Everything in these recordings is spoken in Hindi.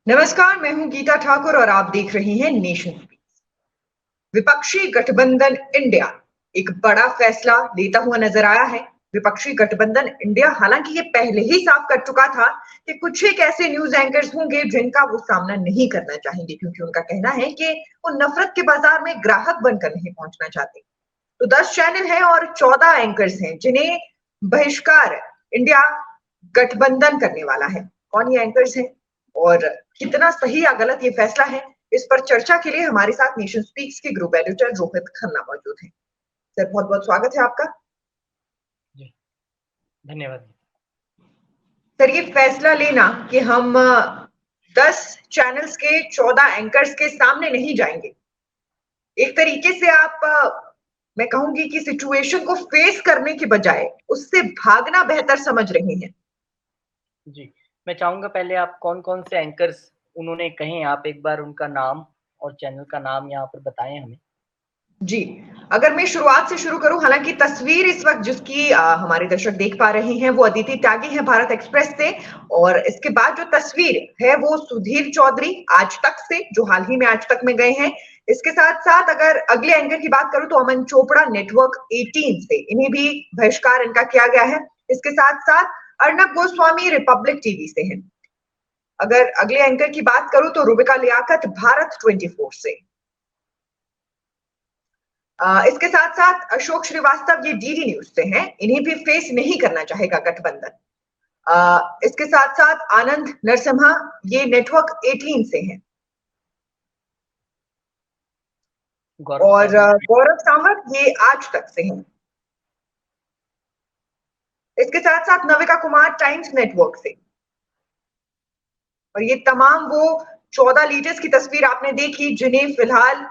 नमस्कार, मैं हूं गीता ठाकुर और आप देख रही हैं नेशन स्पीक्स। विपक्षी गठबंधन इंडिया एक बड़ा फैसला लेता हुआ नजर आया है। विपक्षी गठबंधन इंडिया हालांकि ये पहले ही साफ कर चुका था कि कुछ एक ऐसे न्यूज एंकर्स होंगे जिनका वो सामना नहीं करना चाहेंगे, क्योंकि उनका कहना है कि वो नफरत के बाजार में ग्राहक बनकर नहीं पहुंचना चाहते। तो 10 चैनल हैं और 14 एंकर्स हैं जिन्हें बहिष्कार इंडिया गठबंधन करने वाला है। कौन ये एंकर्स हैं और कितना सही या गलत ये फैसला है, इस पर चर्चा के लिए हमारे साथ नेशन स्पीक्स के ग्रुप एडिटर रोहित खन्ना मौजूद हैं। सर, बहुत बहुत स्वागत है आपका। जी, धन्यवाद। सर, ये फैसला लेना कि हम 10 चैनल्स के 14 एंकर्स के सामने नहीं जाएंगे, एक तरीके से आप मैं कहूंगी कि सिचुएशन को फेस करने के बजाय उससे भागना बेहतर समझ रहे हैं। जी, मैं चाहूँगा पहले आप कौन-कौन से एंकर्स उन्होंने कहे, आप एक बार उनका नाम और चैनल का नाम यहाँ पर बताएँ हमें। जी, अगर मैं शुरुआत से शुरू करूं, हालांकि तस्वीर इस वक्त जिसकी हमारे दर्शक देख पा रहे हैं वो अदिति त्यागी है भारत एक्सप्रेस से, और इसके बाद जो तस्वीर है वो सुधीर चौधरी आज तक से, जो हाल ही में आज तक में गए हैं। इसके साथ साथ अगर अगले एंकर की बात करूं तो अमन चोपड़ा नेटवर्क 18 से, इन्हें भी बहिष्कार इनका किया गया है। इसके साथ साथ अर्नब गोस्वामी रिपब्लिक टीवी से हैं। अगर अगले एंकर की बात करूं तो रुबिका लियाकत भारत 24 से। इसके साथ साथ अशोक श्रीवास्तव ये डीडी न्यूज से हैं, इन्हें भी फेस नहीं करना चाहेगा गठबंधन। इसके साथ साथ आनंद नरसिम्हा ये नेटवर्क 18 से हैं, गौरव और सावंत। गौरव सावंत ये आज तक से हैं। इसके साथ साथ नविका कुमार टाइम्स नेटवर्क से। और ये तमाम वो 14 लीडर्स की तस्वीर आपने देखी जिन्हें फिलहाल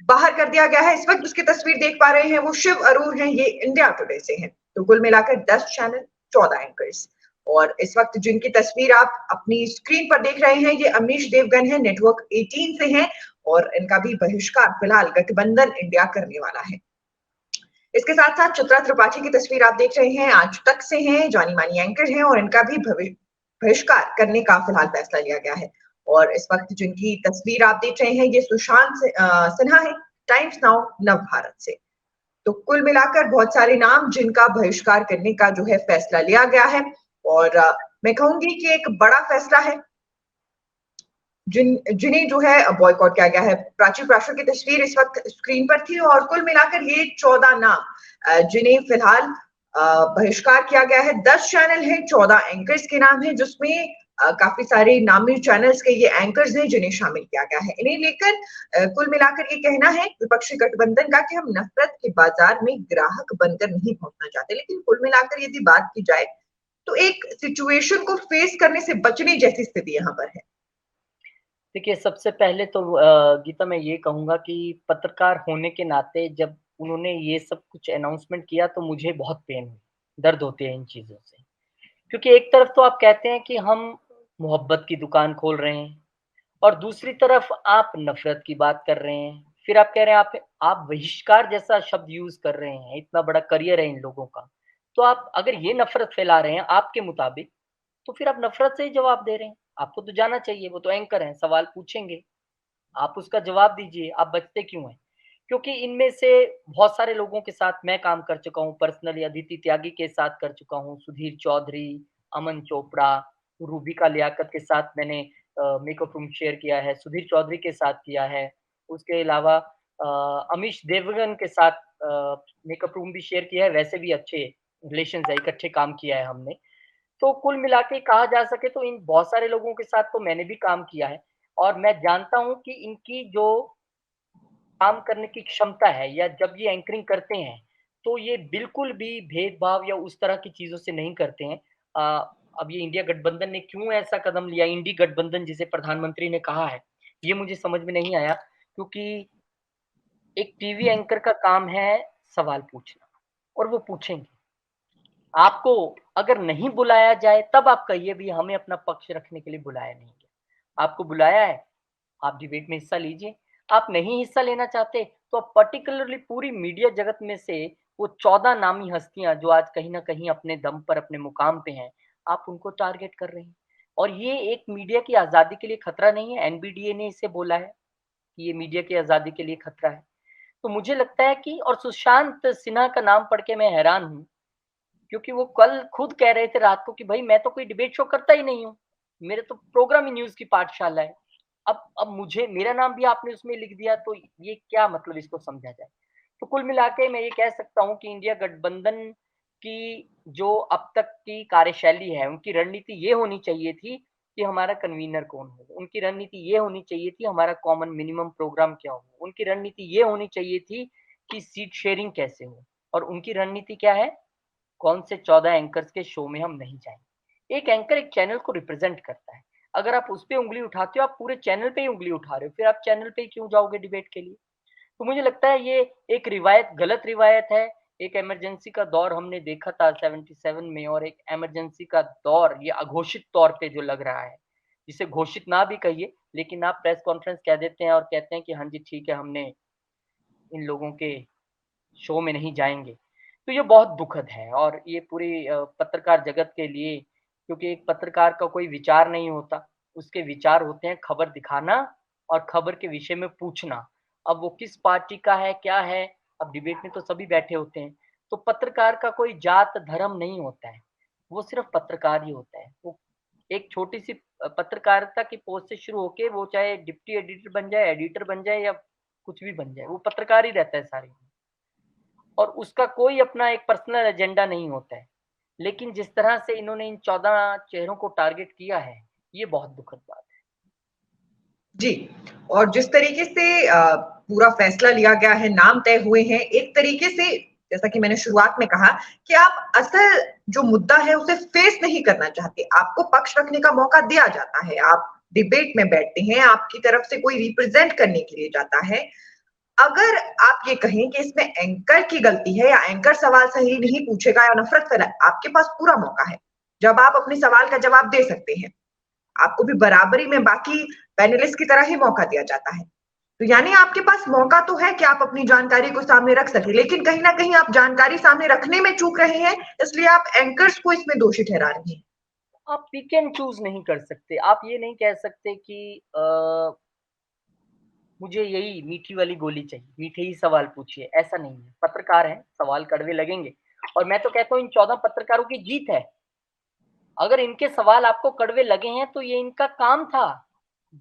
बाहर कर दिया गया है। इस वक्त उसकी तस्वीर देख पा रहे हैं वो शिव अरोर हैं, ये इंडिया टुडे से हैं। तो कुल मिलाकर 10 चैनल, 14 एंकर्स। और इस वक्त जिनकी तस्वीर आप अपनी स्क्रीन पर देख रहे हैं ये अमीश देवगन है, नेटवर्क 18 से हैं, और इनका भी बहिष्कार फिलहाल गठबंधन इंडिया करने वाला है। इसके साथ साथ चित्रा त्रिपाठी की तस्वीर आप देख रहे हैं, आज तक से हैं, जानी मानी एंकर हैं, और इनका भी बहिष्कार करने का फिलहाल फैसला लिया गया है। और इस वक्त जिनकी तस्वीर आप देख रहे हैं ये सुशांत सिन्हा है, टाइम्स नाउ नव भारत से। तो कुल मिलाकर बहुत सारे नाम जिनका बहिष्कार करने का जो है फैसला लिया गया है, और मैं कहूंगी कि एक बड़ा फैसला है। जिन्हें जो है बॉयकॉट किया गया है। प्राची प्राशर की तस्वीर इस वक्त स्क्रीन पर थी, और कुल मिलाकर ये 14 नाम जिन्हें फिलहाल बहिष्कार किया गया है। 10 चैनल है, 14 एंकर्स के नाम है, जिसमें काफी सारे नामी चैनल्स के ये एंकर्स हैं जिन्हें शामिल किया गया है। इन्हें लेकर कुल मिलाकर ये कहना है विपक्षी गठबंधन का कि हम नफरत के बाजार में ग्राहक बनकर नहीं पहुंचना चाहते। लेकिन कुल मिलाकर यदि बात की जाए तो एक सिचुएशन को फेस करने से बचने जैसी स्थिति यहाँ पर है। देखिए, सबसे पहले तो गीता मैं ये कहूँगा कि पत्रकार होने के नाते जब उन्होंने ये सब कुछ अनाउंसमेंट किया तो मुझे बहुत पेन हुई, दर्द होते हैं इन चीज़ों से। क्योंकि एक तरफ तो आप कहते हैं कि हम मोहब्बत की दुकान खोल रहे हैं और दूसरी तरफ आप नफ़रत की बात कर रहे हैं। फिर आप कह रहे हैं आप बहिष्कार जैसा शब्द यूज़ कर रहे हैं, इतना बड़ा करियर है इन लोगों का। तो आप अगर ये नफ़रत फैला रहे हैं आपके मुताबिक, तो फिर आप नफ़रत से ही जवाब दे रहे हैं। आपको तो जाना चाहिए, वो तो एंकर हैं, सवाल पूछेंगे, आप उसका जवाब दीजिए, आप बचते क्यों हैं? क्योंकि इनमें से बहुत सारे लोगों के साथ मैं काम कर चुका हूँ, पर्सनली अदिति त्यागी के साथ कर चुका हूँ, सुधीर चौधरी, अमन चोपड़ा, रूबिका लियाकत के साथ मैंने मेकअप रूम शेयर किया है, सुधीर चौधरी के साथ किया है। उसके अलावा अमीश देवगन के साथ मेकअप रूम भी शेयर किया है, वैसे भी अच्छे रिलेशंस है, इकट्ठे काम किया है हमने। तो कुल मिला के कहा जा सके तो इन बहुत सारे लोगों के साथ तो मैंने भी काम किया है और मैं जानता हूँ कि इनकी जो काम करने की क्षमता है या जब ये एंकरिंग करते हैं, तो ये बिल्कुल भी भेदभाव या उस तरह की चीज़ों से नहीं करते हैं। अब ये इंडिया गठबंधन ने क्यों ऐसा कदम लिया, इंडी गठबंधन जिसे प्रधानमंत्री ने कहा है, ये मुझे समझ में नहीं आया क्योंकि एक टीवी एंकर का काम है सवाल पूछना और वो पूछेंगे। आपको अगर नहीं बुलाया जाए तब आप कहिए भी हमें अपना पक्ष रखने के लिए बुलाया नहीं गया। आपको बुलाया है, आप डिबेट में हिस्सा लीजिए। आप नहीं हिस्सा लेना चाहते तो आप पर्टिकुलरली पूरी मीडिया जगत में से वो 14 नामी हस्तियाँ जो आज कहीं न कहीं अपने दम पर अपने मुकाम पे हैं, आप उनको टारगेट कर रहे हैं। और ये एक मीडिया की आज़ादी के लिए खतरा नहीं है, एनबीडीए ने इसे बोला है कि ये मीडिया की आज़ादी के लिए खतरा है। तो मुझे लगता है कि और सुशांत सिन्हा का नाम पढ़ के मैं हैरान हूँ, क्योंकि वो कल खुद कह रहे थे रात को कि भई मैं तो कोई डिबेट शो करता ही नहीं हूँ, मेरे तो प्रोग्राम ही न्यूज़ की पाठशाला है। अब मुझे मेरा नाम भी आपने उसमें लिख दिया तो ये क्या मतलब इसको समझा जाए? तो कुल मिला के मैं ये कह सकता हूँ कि इंडिया गठबंधन की जो अब तक की कार्यशैली है, उनकी रणनीति ये होनी चाहिए थी कि हमारा कन्वीनर कौन हो? उनकी रणनीति ये होनी चाहिए थी हमारा कॉमन मिनिमम प्रोग्राम क्या हो? उनकी रणनीति ये होनी चाहिए थी कि सीट शेयरिंग कैसे हो? और उनकी रणनीति क्या है? कौन से 14 एंकर्स के शो में हम नहीं जाएँगे। एक एंकर एक चैनल को रिप्रेज़ेंट करता है। अगर आप उस पे उँगली उठाते हो, आप पूरे चैनल पे ही उँगली उठा रहे हो, फिर आप चैनल पे ही क्यों जाओगे डिबेट के लिए? तो मुझे लगता है ये एक रिवायत गलत रिवायत है। एक इमरजेंसी का दौर हमने देखा था 77 में और एक इमरजेंसी का दौर ये अघोषित तौर पे जो लग रहा है, जिसे घोषित ना भी कहिए, लेकिन आप प्रेस कॉन्फ्रेंस कह देते हैं और कहते हैं कि हाँ जी, ठीक है, हमने इन लोगों के शो में नहीं जाएँगे। तो ये बहुत दुखद है और ये पूरी पत्रकार जगत के लिए क्योंकि एक पत्रकार का कोई विचार नहीं होता, उसके विचार होते हैं खबर दिखाना और खबर के विषय में पूछना। अब वो किस पार्टी का है, क्या है, अब डिबेट में तो सभी बैठे होते हैं। तो पत्रकार का कोई जात, धर्म नहीं होता है, वो सिर्फ़ पत्रकार ही होता है। वो एक छोटी-सी पत्रकारिता की पोस्ट से शुरू होके वो चाहे डिप्टी एडिटर बन जाए, एडिटर बन जाए या कुछ भी बन जाए, वो पत्रकार ही रहता है सारी और उसका कोई अपना एक पर्सनल एजेंडा नहीं होता है। लेकिन जिस तरह से इन्होंने इन 14 चेहरों को टारगेट किया है, ये बहुत दुखद बात है। जी, और जिस तरीके से पूरा फैसला लिया गया है, नाम तय हुए हैं, एक तरीके से जैसा कि मैंने शुरुआत में कहा कि आप असल जो मुद्दा है उसे फेस नहीं करना चाहते, आपको पक्ष रखने का मौका दिया जाता है, आप डिबेट में बैठते हैं, आपकी तरफ से कोई रिप्रेजेंट करने के लिए जाता है। अगर आप ये कहें कि इसमें एंकर की गलती है या एंकर सवाल सही नहीं पूछेगा या नफरत फैलाए, आपके पास पूरा मौका है, जब आप अपने सवाल का जवाब दे सकते हैं। आपको भी बराबरी में बाकी पैनलिस्ट की तरह ही मौका दिया जाता है। तो यानी आपके पास मौका तो है कि आप अपनी जानकारी को सामने रख सकें, लेकिन कहीं न कहीं आप जानकारी सामने रखने में चूक रहे हैं, इसलिए आप एंकर्स को इसमें दोषी ठहरा रहे हैं। आप पिक एंड चूज़ नहीं कर सकते। आप ये नहीं कह सकते कि मुझे यही मीठी वाली गोली चाहिए, मीठे ही सवाल पूछिए, ऐसा नहीं है। पत्रकार हैं, सवाल कड़वे लगेंगे और मैं तो कहता हूँ इन 14 पत्रकारों की जीत है। अगर इनके सवाल आपको कड़वे लगे हैं तो ये इनका काम था।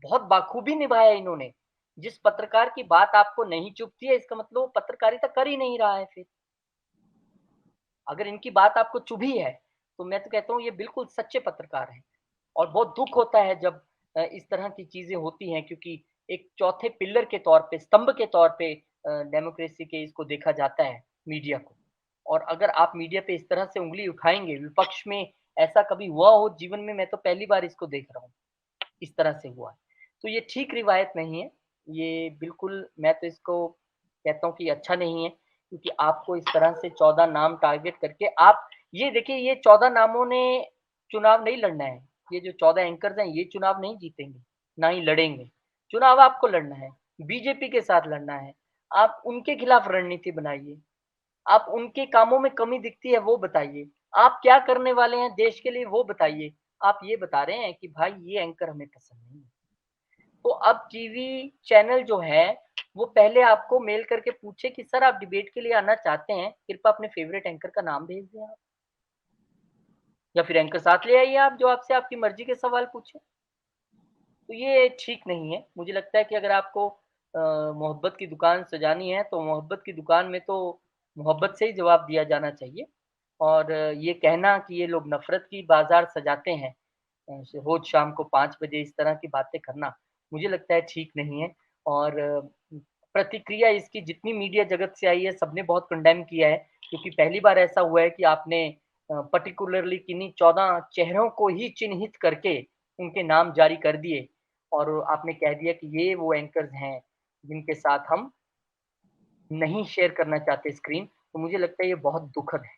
बहुत बाखूबी निभाया इन्होंने। जिस पत्रकार की बात आपको नहीं चुभती है इसका मतलब वो पत्रकारिता कर ही नहीं रहा है फिर। अगर इनकी बात आपको चुभी है, तो मैं तो कहता हूँ ये बिल्कुल सच्चे पत्रकार हैं। और बहुत दुःख होता है जब इस तरह की चीज़ें होती हैं क्योंकि एक चौथे पिलर के तौर पे, स्तंभ के तौर पे डेमोक्रेसी के इसको देखा जाता है मीडिया को। और अगर आप मीडिया पे इस तरह से उँगली उठाएँगे, विपक्ष में ऐसा कभी हुआ हो जीवन में मैं तो पहली बार इसको देख रहा हूँ, इस तरह से हुआ है। तो ये ठीक रिवायत नहीं है, ये बिल्कुल मैं तो इसको कहता हूँ कि अच्छा नहीं है क्योंकि आपको इस तरह से 14 नाम टारगेट करके आप ये देखिए ये 14 नामों ने चुनाव नहीं लड़ना है। ये जो 14 एंकर्स हैं ये चुनाव नहीं जीतेंगे, ना ही लड़ेंगे। चुनाव आपको लड़ना है, बीजेपी के साथ लड़ना है। आप उनके खिलाफ रणनीति बनाइए। आप उनके कामों में कमी दिखती है वो बताइए। आप क्या करने वाले हैं देश के लिए वो बताइए। आप ये बता रहे हैं कि भाई ये एंकर हमें पसंद नहीं है। तो अब टीवी चैनल जो है, वो पहले आपको मेल करके पूछे कि सर आप डिबेट के लिए आना चाहते हैं, कृपया अपने फ़ेवरेट एंकर का नाम भेज दें आप। या फिर एंकर साथ ले आइए आप जो आपसे आपकी मर्ज़ी के सवाल पूछे। तो ये ठीक नहीं है। मुझे लगता है कि अगर आपको मोहब्बत की दुकान सजानी है, तो मोहब्बत की दुकान में तो मोहब्बत से ही जवाब दिया जाना चाहिए। और ये कहना कि ये लोग नफ़रत की बाज़ार सजाते हैं रोज़ शाम को 5 बजे इस तरह की बातें करना, मुझे लगता है ठीक नहीं है। और प्रतिक्रिया इसकी जितनी मीडिया जगत से आई है, सबने बहुत कंडेम किया है क्योंकि पहली बार ऐसा हुआ है कि आपने पर्टिकुलरली किन्हीं 14 चेहरों को ही चिन्हित करके उनके नाम जारी कर दिए और आपने कह दिया कि ये वो एंकर्स हैं, जिनके साथ हम नहीं शेयर करना चाहते स्क्रीन, तो मुझे लगता है ये बहुत दुखद है।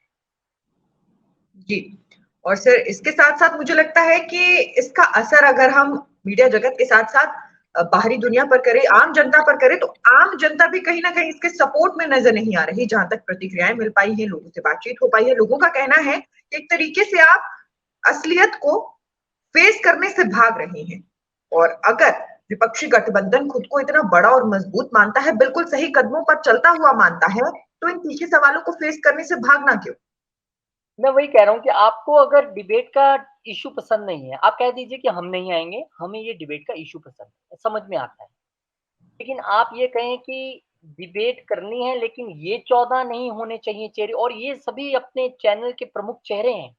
जी, और सर इसके साथ-साथ मुझे लगता है कि इसका असर अगर हम मीडिया जगत के साथ-साथ बाहरी दुनिया पर करें, आम जनता पर करें, तो आम जनता भी कहीं न कहीं इसके सपोर्ट में नज़र नहीं आ रही, जहाँ तक प्रतिक्रियाएँ मिल पाई हैं, लोगों से बातचीत हो पाई है। लोगों का कहना है कि एक तरीके से आप असलियत को फेस करने से भाग रहे हैं। और अगर विपक्षी गठबंधन खुद को इतना बड़ा और मजबूत मानता है, बिल्कुल सही कदमों पर चलता हुआ मानता है, तो इन तीखे सवालों को फेस करने से भागना क्यों? मैं वही कह रहा हूँ कि आपको अगर डिबेट का इश्यू पसंद नहीं है, आप कह दीजिए कि हम नहीं आएँगे, हमें ये डिबेट का इश्यू पसंद है, समझ में आता है। लेकिन आप ये कहें कि डिबेट करनी है लेकिन ये 14 नहीं होने चाहिए चेहरे, और ये सभी अपने चैनल के प्रमुख चेहरे हैं,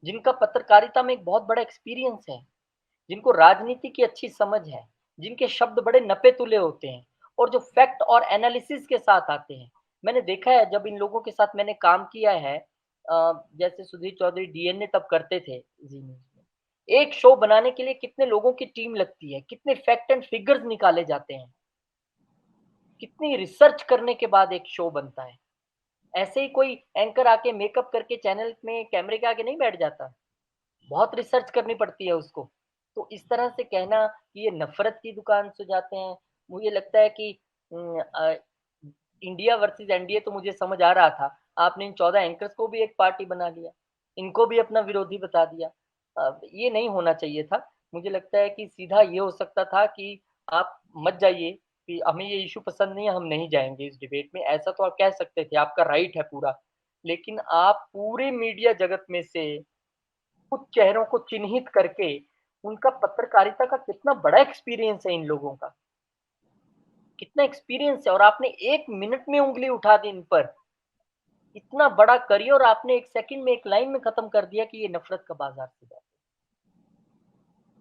जिनका पत्रकारिता में एक बहुत बड़ा एक्सपीरियंस है, जिनको राजनीति की अच्छी समझ है, जिनके शब्द बड़े नपे-तुले होते हैं और जो फैक्ट और एनालिसिस के साथ आते हैं। मैंने देखा है जब इन लोगों के साथ मैंने काम किया है, जैसे सुधीर चौधरी डीएनए तब करते थे जी न्यूज़ में। एक शो बनाने के लिए कितने लोगों की टीम लगती है, कितने फैक्ट एंड फिगर्स निकाले जाते हैं, कितनी रिसर्च करने के बाद एक शो बनता है। ऐसे ही कोई एंकर आके मेकअप करके चैनल में कैमरे के आगे नहीं बैठ जाता। बहुत रिसर्च करनी पड़ती है उसको। तो इस तरह से कहना कि ये नफ़रत की दुकान सजाते हैं, मुझे लगता है कि इंडिया वर्सेस एनडीए तो मुझे समझ आ रहा था। आपने इन 14 एंकर्स को भी एक पार्टी बना लिया, इनको भी अपना विरोधी बता दिया। ये नहीं होना चाहिए था। मुझे लगता है कि सीधा ये हो सकता था कि आप मत जाइए, कि हमें ये इश्यू पसंद नहीं है, हम नहीं जाएँगे इस डिबेट में, ऐसा तो आप कह सकते थे, आपका राइट है पूरा। लेकिन आप पूरे मीडिया जगत में से कुछ चेहरों को चिन्हित करके, उनका पत्रकारिता का कितना बड़ा एक्सपीरियंस है इन लोगों का, कितना एक्सपीरियंस है, और आपने 1 मिनट में उँगली उठा दी इन पर। इतना बड़ा करियर आपने 1 सेकंड में, 1 लाइन में खत्म कर दिया कि ये नफ़रत का बाज़ार सजाते हैं।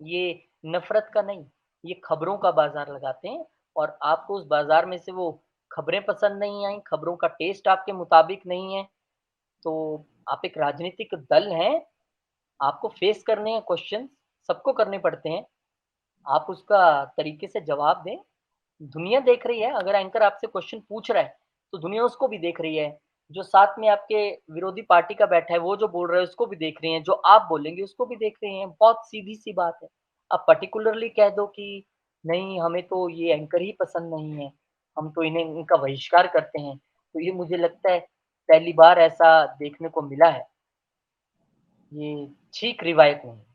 ये नफ़रत का नहीं, ये खबरों का बाज़ार लगाते हैं, और आपको उस बाज़ार में से वो खबरें पसंद नहीं आई, खबरों का टेस्ट आपके मुताबिक नहीं है, तो आप एक राजनीतिक दल हैं, आपको फेस करने हैं क्वेश्चन, सबको करने पड़ते हैं। आप उसका तरीके से जवाब दें। दुनिया देख रही है, अगर एंकर आपसे क्वेश्चन पूछ रहा है, तो दुनिया उसको भी देख रही है। जो साथ में आपके विरोधी पार्टी का बैठा है, वो जो बोल रहा है उसको भी देख रही हैं, जो आप बोलेंगे उसको भी देख रही हैं। बहुत सीधी-सी बात है। आप पर्टिकुलरली कह दो कि नहीं, हमें तो ये एंकर ही पसंद नहीं है, हम तो इन्हें इनका बहिष्कार करते हैं। तो ये मुझे लगता है पहली बार ऐसा देखने को मिला है। ये ठीक रिवायत नहीं है।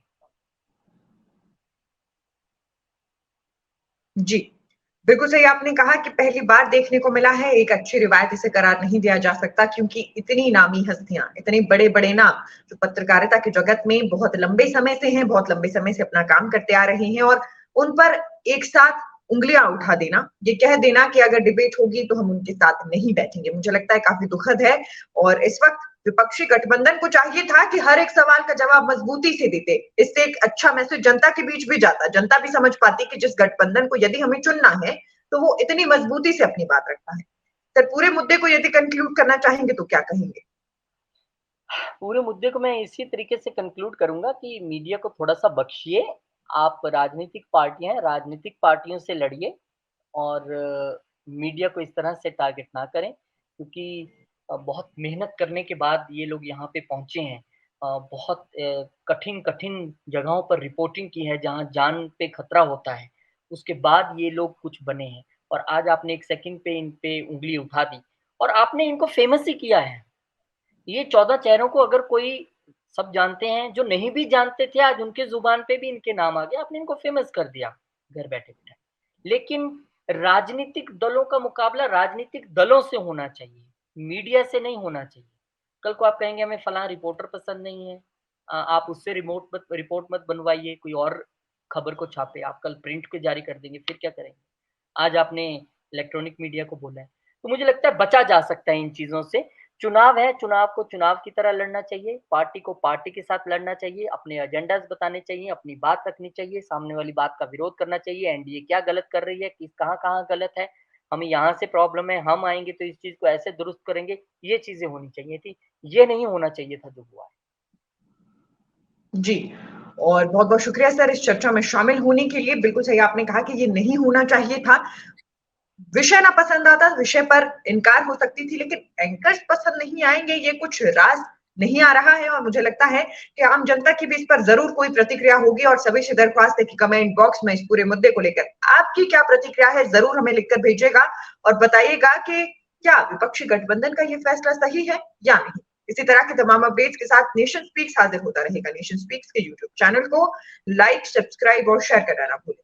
जी, बिल्कुल सही आपने कहा कि पहली बार देखने को मिला है, एक अच्छी रिवायत इसे करार नहीं दिया जा सकता, क्योंकि इतनी नामी हस्तियाँ, इतने बड़े-बड़े नाम जो पत्रकारिता के जगत में बहुत लंबे समय से हैं, बहुत लंबे समय से अपना काम करते आ रहे हैं, और उन पर एक साथ उँगलियाँ उठा देना, ये कह देना कि अगर डिबेट होगी तो हम उनके साथ नहीं बैठेंगे, मुझे लगता है काफ़ी दुखद है। और इस वक़्त विपक्षी गठबंधन को चाहिए था कि हर एक सवाल का जवाब मजबूती से देते। इससे एक अच्छा मैसेज जनता के बीच भी जाता। जनता भी समझ पाती कि जिस गठबंधन को यदि हमें चुनना है, तो वो इतनी मजबूती से अपनी बात रखता है। सर, पूरे मुद्दे को यदि कंक्लूड करना चाहेंगे तो क्या कहेंगे? पूरे मुद्दे को मैं इसी तरीके से कंक्लूड करूँगा कि मीडिया को थोड़ा-सा बख्शिए। आप राजनीतिक पार्टियाँ हैं, राजनीतिक पार्टियों से लड़िए, और मीडिया को इस तरह से टारगेट ना करें, क्योंकि बहुत मेहनत करने के बाद ये लोग यहाँ पे पहुँचे हैं। बहुत कठिन-कठिन जगहों पर रिपोर्टिंग की है, जहाँ जान पे खतरा होता है। उसके बाद ये लोग कुछ बने हैं, और आज आपने 1 सेकंड पे इन पे उँगली उठा दी, और आपने इनको फ़ेमस ही किया है। ये 14 चेहरों को अगर कोई, सब जानते हैं, जो नहीं भी जानते थे आज उनके ज़ुबान पे भी इनके नाम आ गए, आपने इनको फ़ेमस कर दिया घर बैठे-बिठाए। लेकिन राजनीतिक दलों का मुकाबला राजनीतिक दलों से होना चाहिए, मीडिया से नहीं होना चाहिए। कल को आप कहेंगे हमें फलाँ रिपोर्टर पसंद नहीं है, आप उससे रिपोर्ट मत बनवाइए, कोई और खबर को छापे, आप कल प्रिंट के जारी कर देंगे, फिर क्या करेंगे? आज आपने इलेक्ट्रॉनिक मीडिया को बोला है। तो मुझे लगता है बचा जा सकता है इन चीज़ों से। चुनाव है, चुनाव को चुनाव की तरह लड़ना चाहिए, पार्टी को पार्टी के साथ लड़ना चाहिए, अपने एजेंडाज़ बताने चाहिए, अपनी बात रखनी चाहिए, सामने वाली बात का विरोध करना चाहिए, एनडीए क्या गलत कर रही है, किस कहाँ-कहाँ गलत है, हमें यहाँ से प्रॉब्लम है, हम आएँगे तो इस चीज़ को ऐसे दुरुस्त करेंगे, ये चीज़ें होनी चाहिए थी। ये नहीं होना चाहिए था जो हुआ है। जी, और बहुत-बहुत शुक्रिया सर इस चर्चा में शामिल होने के लिए। बिल्कुल सही आपने कहा कि ये नहीं होना चाहिए था। विषय ना पसंद आता, विषय पर इनकार हो सकती थी, लेकिन एंकर्स पसंद नहीं आएँगे, ये कुछ राज नहीं आ रहा है, और मुझे लगता है कि आम जनता की भी इस पर ज़रूर कोई प्रतिक्रिया होगी, और सभी से दरख्वास्त है कि कमेंट बॉक्स में इस पूरे मुद्दे को लेकर आपकी क्या प्रतिक्रिया है, ज़रूर हमें लिखकर भेजिएगा और बताइएगा कि क्या विपक्षी गठबंधन का ये फैसला सही है या नहीं? इसी तरह के तमाम अपडेट्स के साथ नेशन स्पीक्स हाजिर होता रहेगा। नेशन स्पीक्स के यूट्यूब चैनल को लाइक, सब्सक्राइब और शेयर करना ना भूलें।